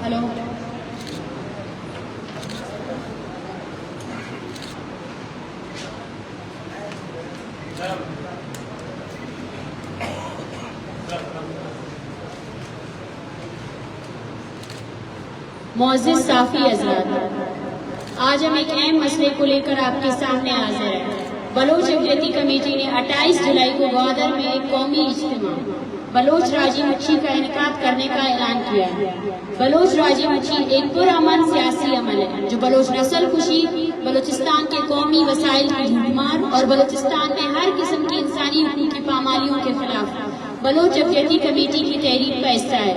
Hello معزز صافی حضرات، آج ہم ایک اہم مسئلے کو لے کر آپ کے سامنے حاضر ہیں۔ بلوچ اقلیتی کمیٹی نے 28 جولائی کو گوادر میں ایک قومی اجتماع بلوچ راجی مچھی کا انعقاد کرنے کا اعلان کیا ہے۔ بلوچ راجی مچھی ایک پرامن سیاسی عمل ہے جو بلوچ نسل کشی، بلوچستان کے قومی وسائل کی جھوٹمار اور بلوچستان میں ہر قسم کی انسانی حقوق کی پامالیوں کے خلاف بلوچ اقلیتی کمیٹی کی تحریک کا حصہ ہے۔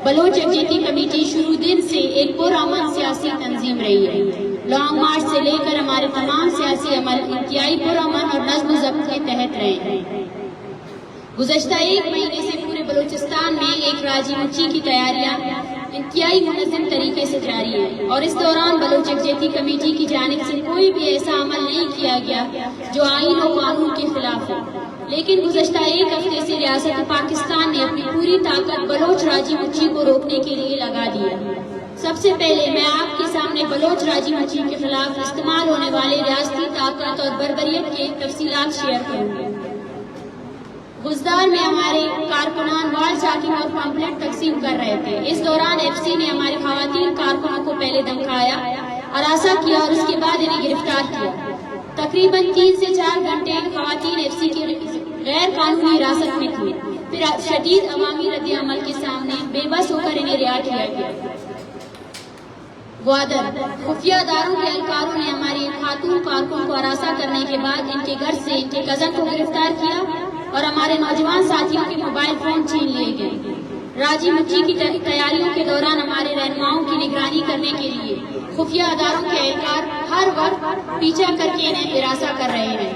بلوچ اقلیتی کمیٹی شروع دن سے ایک پرامن سیاسی تنظیم رہی ہے۔ لانگ مارچ سے لے کر ہمارے تمام سیاسی عمل انتہائی پرامن اور نظم و ضبط کے تحت رہے ہیں۔ گزشتہ ایک مہینے سے پورے بلوچستان میں ایک راجی مچھی کی تیاریاں انتہائی منظم طریقے سے جاری ہیں، اور اس دوران بلوچ اقلیتی کمیٹی کی جانب سے کوئی بھی ایسا عمل نہیں کیا گیا جو آئین و قانون کے خلاف ہو۔ لیکن گزشتہ ایک ہفتے سے ریاست پاکستان نے اپنی پوری طاقت بلوچ راجی مچھی کو روکنے کے لیے لگا دی ہے۔ سب سے پہلے میں آپ کے سامنے بلوچ راجی مچھی کے خلاف استعمال ہونے والے ریاستی طاقت اور بربریت کے تفصیلات شیئر کروں گی۔ گزدار میں ہمارے کارکنان وال چاکنگ اور پمپلیٹ تقسیم کر رہے تھے۔ اس دوران ایف سی نے ہمارے خواتین کارکنوں کو پہلے دھمکایا، ہراساں کیا اور اس کے بعد انہیں گرفتار کیا۔ تقریباً 3 سے 4 گھنٹے خواتین ایف سی کی غیر قانونی حراست میں تھی، پھر شدید عوامی رد عمل کے سامنے بے بس ہو کر انہیں رہا کیا گیا۔ گوادر خفیہ اداروں کے اہلکاروں نے ہماری خاتون کارکن کو ہراساں کرنے کے بعد ان کے گھر سے ان کے کزن کو گرفتار کیا اور ہمارے نوجوان ساتھیوں کے موبائل فون چھین لیے گئے۔ راجی مچھی کی تیاریوں کے دوران ہمارے رہنماؤں کی نگرانی کرنے کے لیے خفیہ اداروں کے اہلکار ہر وقت پیچھا کر کے انہیں ہراساں کر رہے ہیں۔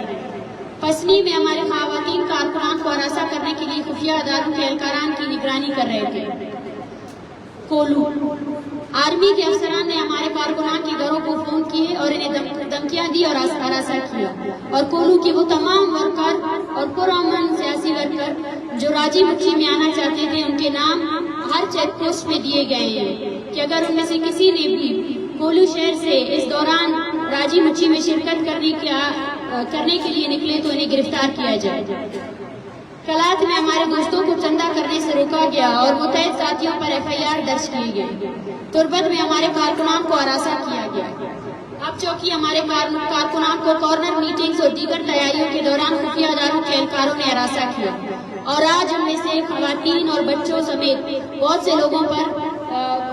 پسنی میں ہمارے خواتین کارکنان کو ہراساں کرنے کے لیے خفیہ اداروں کے اہلکاران کی نگرانی کر رہے تھے۔ کولو آرمی کے افسران نے ہمارے کارکنان کے گھروں کو فون کیے اور انہیں دھمکیاں دی اور ہراساں کیا، اور کولو کے وہ تمام ورکر اور پرامن سیاسی ورکر جو راجی مچھی میں آنا چاہتے تھے ان کے نام ہر چیک پوسٹ میں دیے گئے ہیں کہ اگر ان میں سے کسی نے بھی کولو شہر سے اس دوران راجی مچھی میں شرکت کرنے کے لیے نکلے تو انہیں گرفتار کیا جائے۔ کلات میں ہمارے دوستوں کو چندہ کرنے سے روکا گیا اور متعدد ساتھیوں پر ایف آئی آر درج کیے گئے۔ تربت میں ہمارے کارکنان کو ہراساں کیا گیا۔ اب چوکی ہمارے کارکنان کو کارنر میٹنگز اور دیگر تیاریوں کے دوران خفیہ اداروں کے اہلکاروں نے ہراساں کیا، اور آج ان میں سے خواتین اور بچوں سمیت بہت سے لوگوں پر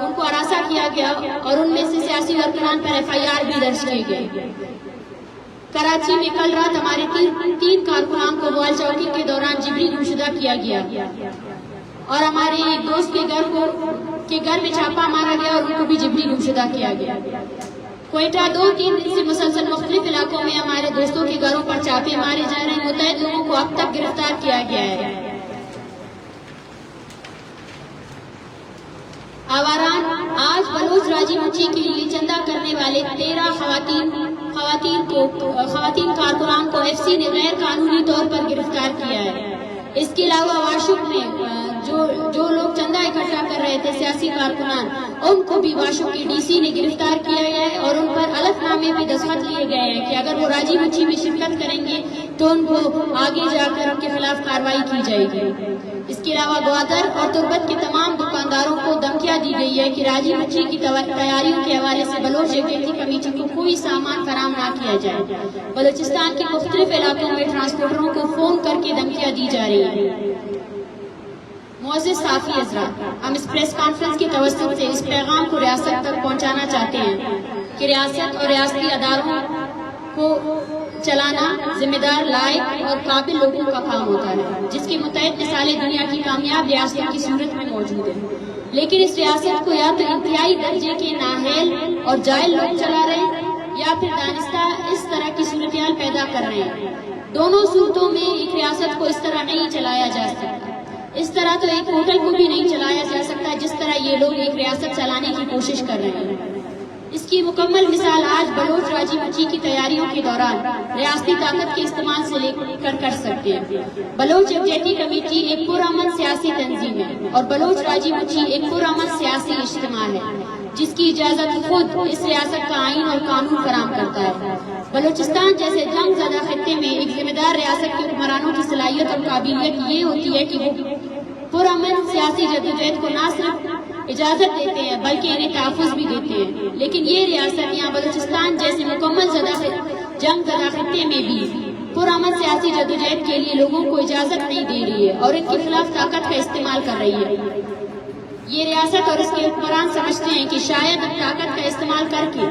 ان کو ہراساں کیا گیا، اور ان میں سے سیاسی کارکنان پر ایف آئی آر بھی درج کیے گئے۔ کراچی میں کل رات ہمارے 3 کارکنان کو وال چاکنگ کے دوران جبری گمشدہ کیا گیا، اور ہمارے ایک دوست کے گھر میں چھاپا مارا گیا اور ان کو بھی جبری گمشدہ کیا گیا۔ کوئٹہ 2-3 دن سے مسلسل مختلف علاقوں میں ہمارے دوستوں کے گھروں پر چھاپے مارے جا رہے ہیں۔ متعدد لوگوں کو اب تک گرفتار کیا گیا ہے۔ آواران آج بلوچ راجی مچھی کے لیے چندہ کرنے والے 13 خواتین کارکنان کو ایف سی نے غیر قانونی طور پر گرفتار کیا ہے۔ اس کے علاوہ واشک میں جو لوگ چندہ اکٹھا کر رہے تھے سیاسی کارکنان، ان کو بھی واشک کی ڈی سی نے گرفتار کیا گیا ہے، اور ان پر الگ نامے میں دستخط لیے گئے ہیں کہ اگر وہ راجی مچھی میں شرکت کریں گے تو ان کو آگے جا کر ان کے خلاف کارروائی کی جائے گی۔ اس کے علاوہ گوادر اور تربت کے تمام دکانداروں کو دھمکیاں دی گئی ہے کہ راجی مچھی کی تیاریوں کے حوالے سے بلوچ اقلیتی کمیٹی کو کوئی سامان فراہم نہ کیا جائے۔ بلوچستان کے مختلف علاقوں میں ٹرانسپورٹروں کو فون کر کے دھمکیاں دی جا رہی ہیں۔ معزز صافی حضرات، ہم اس پریس کانفرنس کے توسط سے اس پیغام کو ریاست تک پہنچانا چاہتے ہیں کہ ریاست اور ریاستی اداروں کو چلانا ذمہ دار، لائق اور قابل لوگوں کا کام ہوتا ہے، جس کی متعدد مثالیں دنیا کی کامیاب ریاستوں کی صورت میں موجود ہیں۔ لیکن اس ریاست کو یا تو انتہائی درجے کے نااہل اور جاہل لوگ چلا رہے ہیں، یا پھر دانستہ اس طرح کی صورتحال پیدا کر رہے ہیں۔ دونوں صورتوں میں ایک ریاست کو اس طرح نہیں چلایا جا سکتا۔ اس طرح تو ایک ہوٹل کو بھی نہیں چلایا جا سکتا جس طرح یہ لوگ ایک ریاست چلانے کی کوشش کر رہے ہیں۔ اس کی مکمل مثال آج بلوچ راجی مچی کی تیاریوں کے دوران ریاستی طاقت کے استعمال سے لے کر سکتے ہیں۔ بلوچ یکجہتی کمیٹی ایک پرامن سیاسی تنظیم ہے اور بلوچ راجی مچی ایک پرامن سیاسی اجتماع ہے جس کی اجازت خود اس ریاست کا آئین اور قانون فراہم کرتا ہے۔ بلوچستان جیسے جنگ زدہ خطے میں ایک ذمہ دار ریاست کے حکمرانوں کی صلاحیت اور قابلیت یہ ہوتی ہے کہ وہ پرامن سیاسی جدوجہد کو نہ صرف اجازت دیتے ہیں بلکہ انہیں تحفظ بھی دیتے ہیں، لیکن یہ ریاست یہاں بلوچستان جیسے مکمل جنگ زدہ خطے میں بھی پرامن سیاسی جدوجہد کے لیے لوگوں کو اجازت نہیں دے رہی ہے اور ان کے خلاف طاقت کا استعمال کر رہی ہے۔ یہ ریاست اور اس کے حکمران سمجھتے ہیں کہ شاید اب طاقت کا استعمال کر کے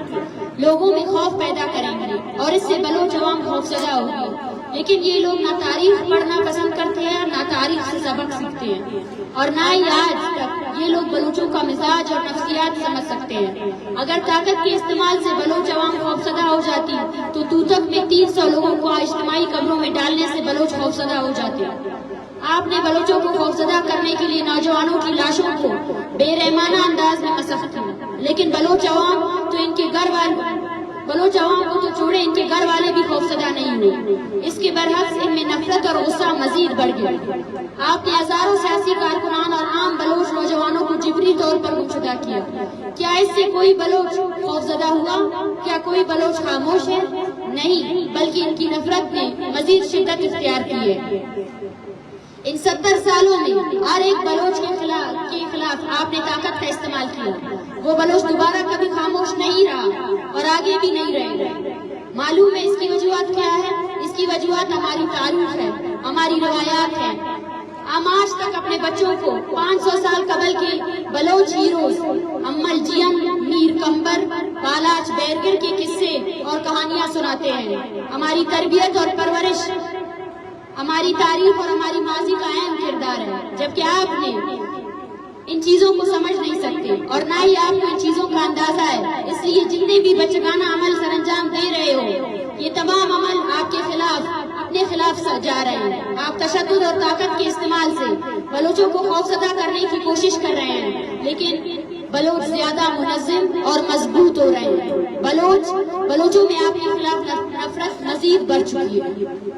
لوگوں میں خوف پیدا کریں گے اور اس سے بلوچ عوام خوفزدہ ہوگی، لیکن یہ لوگ نہ تاریخ پڑھنا پسند کرتے ہیں نہ تاریخ سے سبق سیکھتے ہیں اور نہ ہی آج تک یہ لوگ بلوچوں کا مزاج اور نفسیات سمجھ سکتے ہیں۔ اگر طاقت کے استعمال سے بلوچ عوام خوفزدہ ہو جاتی تو توتک میں 300 لوگوں کو اجتماعی قبروں میں ڈالنے سے بلوچ خوفزدہ ہو جاتے۔ آپ نے بلوچوں کو خوفزدہ کرنے کے لیے نوجوانوں کی لاشوں کو بے رحمانہ انداز میں مسخ کیا، لیکن بلوچ عوام کو تو چھوڑے ان کے گھر والے بھی خوفزدہ نہیں ہوئے۔ اس کے برعکس ان میں نفرت اور غصہ مزید بڑھ گیا۔ آپ نے ہزاروں سیاسی کارکنان اور عام بلوچ نوجوانوں کو جبری طور پر گمشدہ کیا۔ کیا اس سے کوئی بلوچ خوفزدہ ہوا؟ کیا کوئی بلوچ خاموش ہے؟ نہیں، بلکہ ان کی نفرت نے مزید شدت اختیار کی ہے۔ ان 70 سالوں میں ہر ایک بلوچ کے خلاف آپ نے طاقت کا استعمال کیا۔ وہ بلوچ دوبارہ کبھی خاموش نہیں رہا اور آگے بھی نہیں رہے گا۔ معلوم ہے اس کی وجوہات کیا ہے؟ اس کی وجوہات ہماری تاریخ ہے، ہماری روایات ہیں۔ ہم آج تک اپنے بچوں کو 500 سال قبل کے بلوچ ہیروز امل جیم، میر کمبر، بالاچ بیرگر کے قصے اور کہانیاں سناتے ہیں۔ ہماری تربیت اور پرورش ہماری تاریخ اور ہماری ماضی کا اہم کردار ہے، جبکہ آپ نے ان چیزوں کو سمجھ نہیں سکتے اور نہ ہی آپ کو ان چیزوں کا اندازہ ہے۔ اس لیے جتنے بھی بچگانہ عمل سر انجام دے رہے ہو، یہ تمام عمل آپ کے خلاف، اپنے خلاف جا رہے ہیں۔ آپ تشدد اور طاقت کے استعمال سے بلوچوں کو خوفزدہ کرنے کی کوشش کر رہے ہیں، لیکن بلوچ زیادہ منظم اور مضبوط ہو رہے ہیں۔ بلوچوں میں آپ کے خلاف نفرت مزید بڑھ چکی ہے۔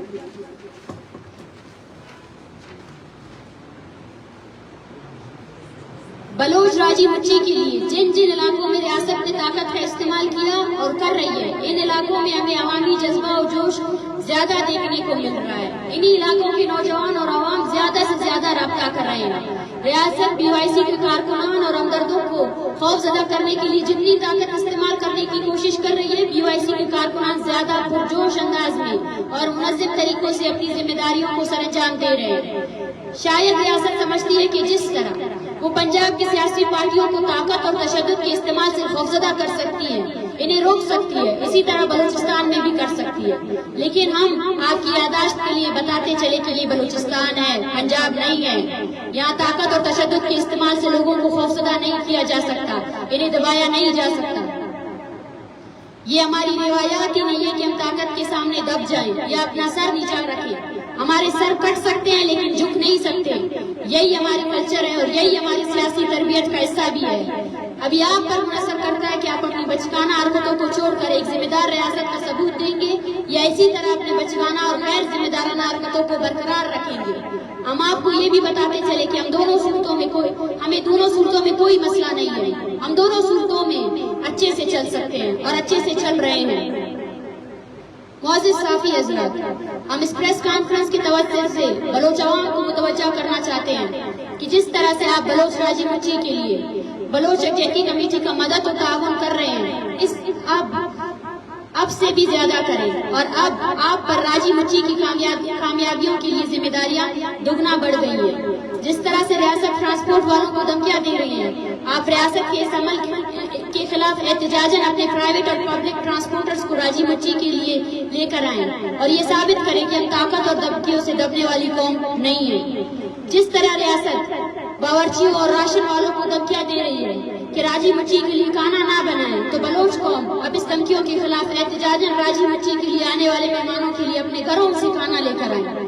بلوچ راجی مچی کے لیے جن علاقوں میں ریاست نے طاقت کا استعمال کیا اور کر رہی ہے، ان علاقوں میں ہمیں عوامی جذبہ و جوش زیادہ دیکھنے کو مل رہا ہے۔ انہی علاقوں کے نوجوان اور عوام زیادہ سے زیادہ رابطہ کر رہے ہیں۔ ریاست BYC کے کارکنان اور ہمدردوں کو خوف زدہ کرنے کے لیے جتنی طاقت استعمال کرنے کی کوشش کر رہی ہے، BYC کے کارکنان زیادہ پرجوش انداز میں اور منظم طریقوں سے اپنی ذمہ داریوں کو سر انجام دے رہے ہیں۔ شاید ریاست سمجھتی ہے کہ جس طرح وہ پنجاب کی سیاسی پارٹیوں کو طاقت اور تشدد کے استعمال سے خوفزدہ کر سکتی ہے، انہیں روک سکتی ہے، اسی طرح بلوچستان میں بھی کر سکتی ہے۔ لیکن ہم آپ کی یادداشت کے لیے بتاتے چلے کہ یہ بلوچستان ہے، پنجاب نہیں ہے۔ یہاں طاقت اور تشدد کے استعمال سے لوگوں کو خوفزدہ نہیں کیا جا سکتا، انہیں دبایا نہیں جا سکتا۔ یہ ہماری روایات ہی نہیں ہے کہ ہم طاقت کے سامنے دب جائیں یا اپنا سر نیچا رکھیں۔ ہمارے سر کٹ سکتے ہیں لیکن جھک نہیں سکتے۔ یہی ہماری کلچر ہے اور یہی ہماری سیاسی تربیت کا حصہ بھی ہے۔ ابھی آپ پر منحصر کرتا ہے کہ آپ اپنی بچگانہ حرکتوں کو چھوڑ کر ایک ذمہ دار ریاست کا ثبوت دیں گے یا اسی طرح اپنے بچگانہ اور غیر ذمہ دارانہ حرکتوں کو برقرار رکھیں گے۔ ہم آپ کو یہ بھی بتاتے چلے کہ ہمیں دونوں صورتوں میں کوئی مسئلہ نہیں ہے۔ ہم دونوں صورتوں میں اچھے سے چل سکتے ہیں اور اچھے سے چل رہے ہیں۔ معزز صحافی حضرات، ہم اس پریس کانفرنس کی توجہ سے بلوچ عوام کو متوجہ کرنا چاہتے ہیں کہ جس طرح سے آپ بلوچ راجی مچی کے لیے بلوچ یکجہتی کمیٹی کا مدد و تعاون کر رہے ہیں، اب سے بھی زیادہ کریں اور اب آپ پر راجی مچی کی کامیابیوں کے لیے ذمہ داریاں دگنا بڑھ گئی ہیں۔ جس طرح سے ریاست ٹرانسپورٹ والوں کو دھمکیاں دے رہی ہیں، آپ ریاست کے اس عمل کے خلاف احتجاجاً اپنے پرائیویٹ اور پبلک ٹرانسپورٹرز کو راجی مچی کے لیے لے کر آئیں اور یہ ثابت کریں کہ ہم طاقت اور دھمکیوں سے دبنے والی قوم نہیں ہے۔ جس طرح ریاست باورچیوں اور راشن والوں کو دھمکیاں دے رہی ہے کہ راجی مچی کے لیے کھانا نہ بنائیں، تو بلوچ قوم اب اس دھمکیوں کے خلاف احتجاجاً راجی مچی کے لیے آنے والے مہمانوں کے لیے اپنے گھروں سے کھانا لے کر آئیں۔